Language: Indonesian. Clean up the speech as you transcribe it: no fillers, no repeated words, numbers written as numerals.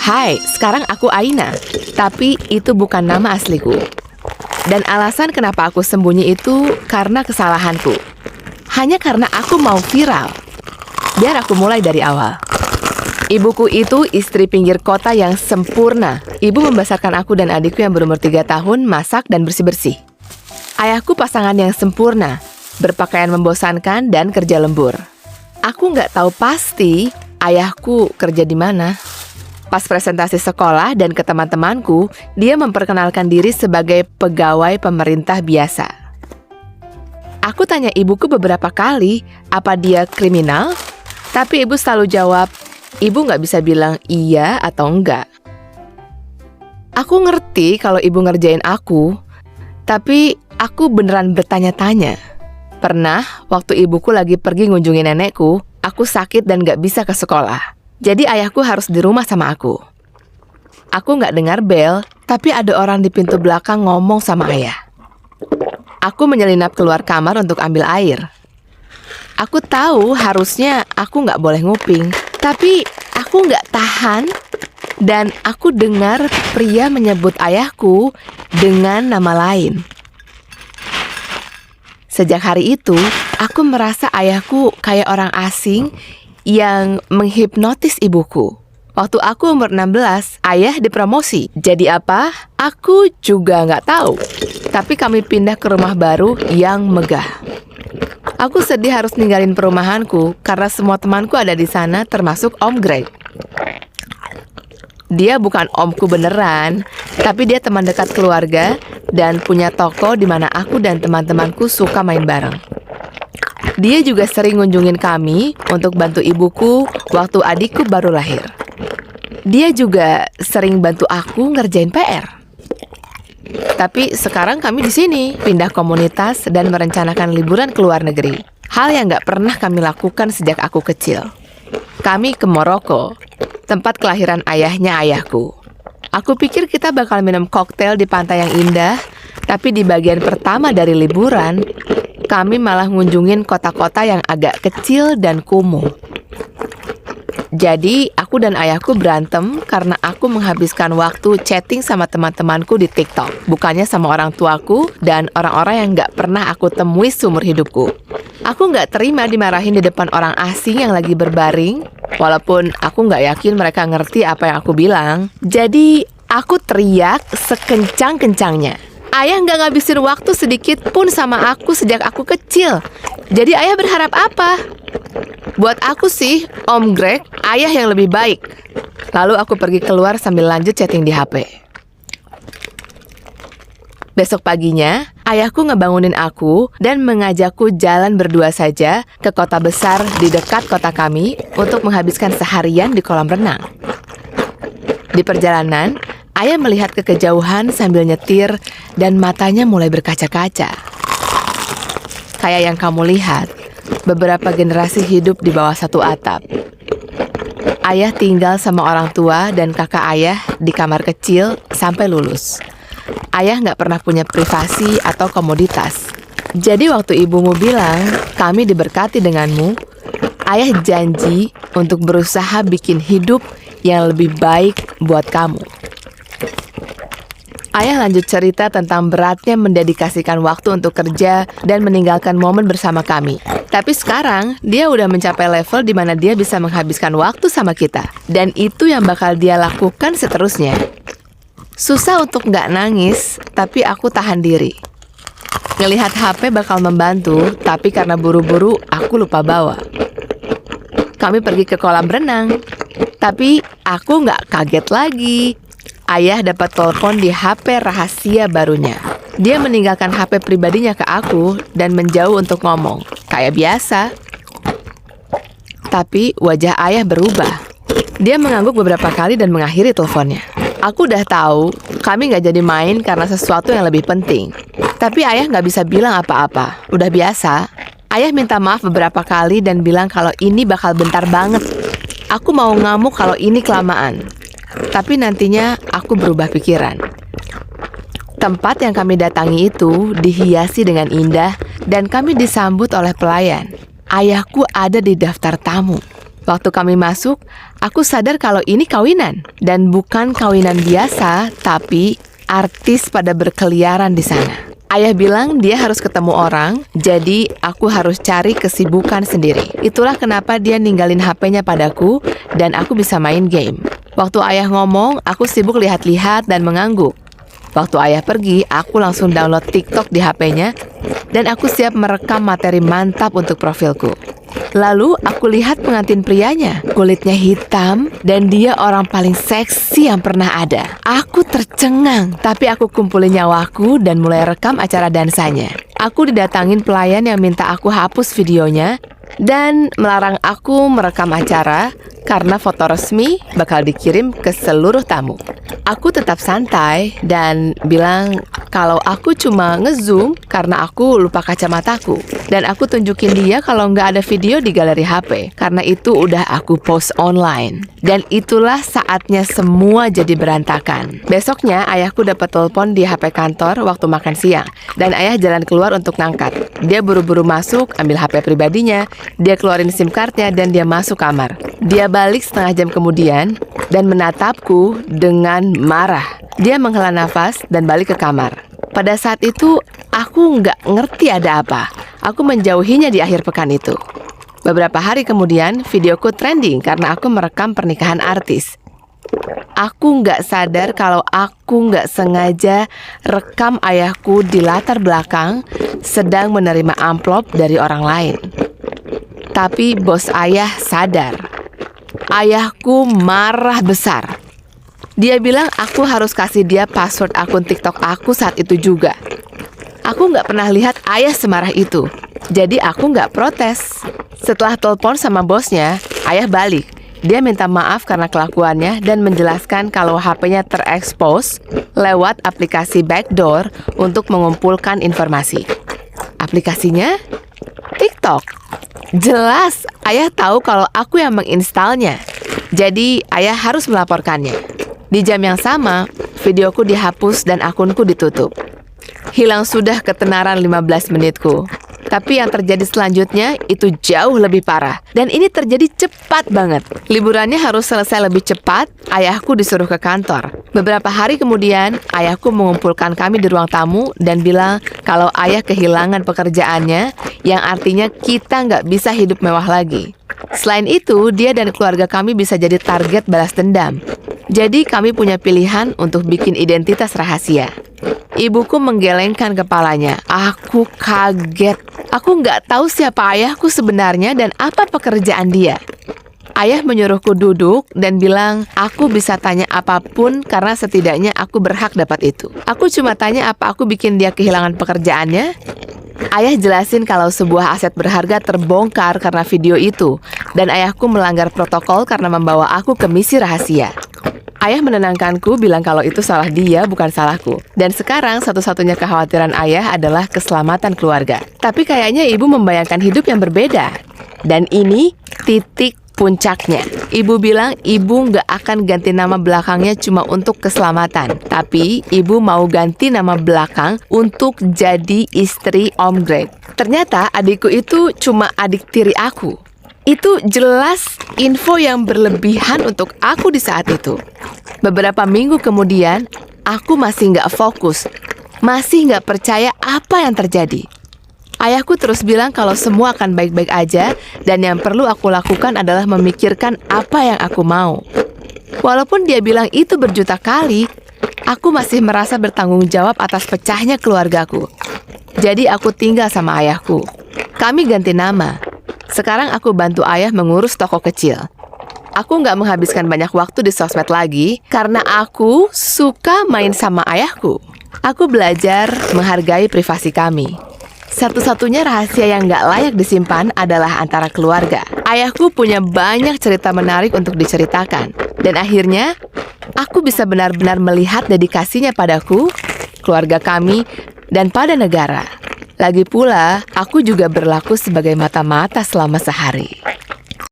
Hai, sekarang aku Aina, tapi itu bukan nama asliku. Dan alasan kenapa aku sembunyi itu karena kesalahanku. Hanya karena aku mau viral. Biar aku mulai dari awal. Ibuku itu istri pinggir kota yang sempurna. Ibu membesarkan aku dan adikku yang berumur 3 tahun, masak dan bersih-bersih. Ayahku pasangan yang sempurna, berpakaian membosankan dan kerja lembur. Aku nggak tahu pasti ayahku kerja di mana. Pas presentasi sekolah dan ke teman-temanku, dia memperkenalkan diri sebagai pegawai pemerintah biasa. Aku tanya ibuku beberapa kali, apa dia kriminal? Tapi ibu selalu jawab, ibu nggak bisa bilang iya atau enggak. Aku ngerti kalau ibu ngerjain aku, tapi aku beneran bertanya-tanya. Pernah, waktu ibuku lagi pergi ngunjungin nenekku, aku sakit dan nggak bisa ke sekolah. Jadi ayahku harus di rumah sama aku. Aku nggak dengar bel, tapi ada orang di pintu belakang ngomong sama ayah. Aku menyelinap keluar kamar untuk ambil air. Aku tahu harusnya aku nggak boleh nguping, tapi aku nggak tahan. Dan aku dengar pria menyebut ayahku dengan nama lain. Sejak hari itu, aku merasa ayahku kayak orang asing yang menghipnotis ibuku. Waktu aku umur 16, ayah dipromosi. Jadi apa? Aku juga nggak tahu. Tapi kami pindah ke rumah baru yang megah. Aku sedih harus ninggalin perumahanku karena semua temanku ada di sana termasuk Om Greg. Dia bukan omku beneran, tapi dia teman dekat keluarga dan punya toko di mana aku dan teman-temanku suka main bareng. Dia juga sering ngunjungin kami untuk bantu ibuku waktu adikku baru lahir. Dia juga sering bantu aku ngerjain PR. Tapi sekarang kami di sini, pindah komunitas dan merencanakan liburan ke luar negeri. Hal yang nggak pernah kami lakukan sejak aku kecil. Kami ke Maroko, tempat kelahiran ayahnya ayahku. Aku pikir kita bakal minum koktail di pantai yang indah, tapi di bagian pertama dari liburan, kami malah ngunjungin kota-kota yang agak kecil dan kumuh. Jadi, aku dan ayahku berantem karena aku menghabiskan waktu chatting sama teman-temanku di TikTok, bukannya sama orang tuaku dan orang-orang yang nggak pernah aku temui seumur hidupku. Aku nggak terima dimarahin di depan orang asing yang lagi berbaring, walaupun aku nggak yakin mereka ngerti apa yang aku bilang. Jadi, aku teriak sekencang-kencangnya. Ayah nggak ngabisin waktu sedikit pun sama aku sejak aku kecil. Jadi ayah berharap apa? Buat aku sih, Om Greg, ayah yang lebih baik. Lalu aku pergi keluar sambil lanjut chatting di HP. Besok paginya, ayahku ngebangunin aku dan mengajakku jalan berdua saja ke kota besar di dekat kota kami untuk menghabiskan seharian di kolam renang. Di perjalanan, ayah melihat ke kejauhan sambil nyetir dan matanya mulai berkaca-kaca. Kayak yang kamu lihat, beberapa generasi hidup di bawah satu atap. Ayah tinggal sama orang tua dan kakak ayah di kamar kecil sampai lulus. Ayah nggak pernah punya privasi atau komoditas. Jadi waktu ibumu bilang, kami diberkati denganmu, ayah janji untuk berusaha bikin hidup yang lebih baik buat kamu. Ayah lanjut cerita tentang beratnya mendedikasikan waktu untuk kerja dan meninggalkan momen bersama kami. Tapi sekarang, dia udah mencapai level di mana dia bisa menghabiskan waktu sama kita. Dan itu yang bakal dia lakukan seterusnya. Susah untuk nggak nangis, tapi aku tahan diri. Ngelihat HP bakal membantu, tapi karena buru-buru, aku lupa bawa. Kami pergi ke kolam renang. Tapi aku nggak kaget lagi. Ayah dapat telepon di HP rahasia barunya. Dia meninggalkan HP pribadinya ke aku dan menjauh untuk ngomong. Kayak biasa. Tapi wajah ayah berubah. Dia mengangguk beberapa kali dan mengakhiri teleponnya. Aku udah tahu kami nggak jadi main karena sesuatu yang lebih penting. Tapi ayah nggak bisa bilang apa-apa. Udah biasa. Ayah minta maaf beberapa kali dan bilang kalau ini bakal bentar banget. Aku mau ngamuk kalau ini kelamaan. Tapi nantinya aku berubah pikiran. Tempat yang kami datangi itu dihiasi dengan indah dan kami disambut oleh pelayan. Ayahku ada di daftar tamu. Waktu kami masuk, Aku sadar kalau ini kawinan. Dan bukan kawinan biasa, tapi artis pada berkeliaran di sana. Ayah bilang dia harus ketemu orang, jadi aku harus cari kesibukan sendiri. Itulah kenapa dia ninggalin HP-nya padaku, dan aku bisa main game. Waktu ayah ngomong, aku sibuk lihat-lihat dan mengangguk. Waktu ayah pergi, aku langsung download TikTok di HP-nya, dan aku siap merekam materi mantap untuk profilku. Lalu aku lihat pengantin prianya, kulitnya hitam, dan dia orang paling seksi yang pernah ada. Aku tercengang, tapi aku kumpulin nyawaku dan mulai rekam acara dansanya. Aku didatangin pelayan yang minta aku hapus videonya, dan melarang aku merekam acara karena foto resmi bakal dikirim ke seluruh tamu. Aku tetap santai dan bilang kalau aku cuma ngezoom karena aku lupa kacamataku. Dan aku tunjukin dia kalau nggak ada video di galeri HP, karena itu udah aku post online. Dan itulah saatnya semua jadi berantakan. Besoknya ayahku dapat telepon di HP kantor waktu makan siang, dan ayah jalan keluar untuk ngangkat. Dia buru-buru masuk, ambil HP pribadinya, dia keluarin SIM cardnya dan dia masuk kamar. Dia balik setengah jam kemudian dan menatapku dengan marah. Dia menghela nafas dan balik ke kamar. Pada saat itu, aku nggak ngerti ada apa. Aku menjauhinya di akhir pekan itu. Beberapa hari kemudian, videoku trending karena aku merekam pernikahan artis. Aku nggak sadar kalau aku nggak sengaja rekam ayahku di latar belakang sedang menerima amplop dari orang lain. Tapi bos ayah sadar. Ayahku marah besar. Dia bilang aku harus kasih dia password akun TikTok aku saat itu juga. Aku nggak pernah lihat ayah semarah itu, jadi aku nggak protes. Setelah telepon sama bosnya, ayah balik. Dia minta maaf karena kelakuannya dan menjelaskan kalau HP-nya terekspos lewat aplikasi backdoor untuk mengumpulkan informasi. Aplikasinya? TikTok. Jelas, ayah tahu kalau aku yang menginstalnya. Jadi, ayah harus melaporkannya. Di jam yang sama, videoku dihapus dan akunku ditutup. Hilang sudah ketenaran 15 menitku. Tapi yang terjadi selanjutnya itu jauh lebih parah. Dan ini terjadi cepat banget. Liburannya harus selesai lebih cepat, ayahku disuruh ke kantor. Beberapa hari kemudian, ayahku mengumpulkan kami di ruang tamu dan bilang kalau ayah kehilangan pekerjaannya, yang artinya kita nggak bisa hidup mewah lagi. Selain itu, dia dan keluarga kami bisa jadi target balas dendam. Jadi kami punya pilihan untuk bikin identitas rahasia. Ibuku menggelengkan kepalanya. Aku kaget. Aku nggak tahu siapa ayahku sebenarnya dan apa pekerjaan dia. Ayah menyuruhku duduk dan bilang aku bisa tanya apapun karena setidaknya aku berhak dapat itu. Aku cuma tanya apa aku bikin dia kehilangan pekerjaannya. Ayah jelasin kalau sebuah aset berharga terbongkar karena video itu. Dan ayahku melanggar protokol karena membawa aku ke misi rahasia. Ayah menenangkanku bilang kalau itu salah dia, bukan salahku. Dan sekarang satu-satunya kekhawatiran ayah adalah keselamatan keluarga. Tapi kayaknya ibu membayangkan hidup yang berbeda. Dan ini titik puncaknya. Ibu bilang ibu nggak akan ganti nama belakangnya cuma untuk keselamatan. Tapi ibu mau ganti nama belakang untuk jadi istri Om Greg. Ternyata adikku itu cuma adik tiri aku. Itu jelas info yang berlebihan untuk aku di saat itu. Beberapa minggu kemudian, aku masih nggak fokus. Masih nggak percaya apa yang terjadi. Ayahku terus bilang kalau semua akan baik-baik aja dan yang perlu aku lakukan adalah memikirkan apa yang aku mau. Walaupun dia bilang itu berjuta kali, aku masih merasa bertanggung jawab atas pecahnya keluargaku. Jadi aku tinggal sama ayahku. Kami ganti nama. Sekarang aku bantu ayah mengurus toko kecil. Aku nggak menghabiskan banyak waktu di sosmed lagi karena aku suka main sama ayahku. Aku belajar menghargai privasi kami. Satu-satunya rahasia yang nggak layak disimpan adalah antara keluarga. Ayahku punya banyak cerita menarik untuk diceritakan. Dan akhirnya, aku bisa benar-benar melihat dedikasinya padaku, keluarga kami, dan pada negara. Lagi pula, aku juga berlaku sebagai mata-mata selama sehari.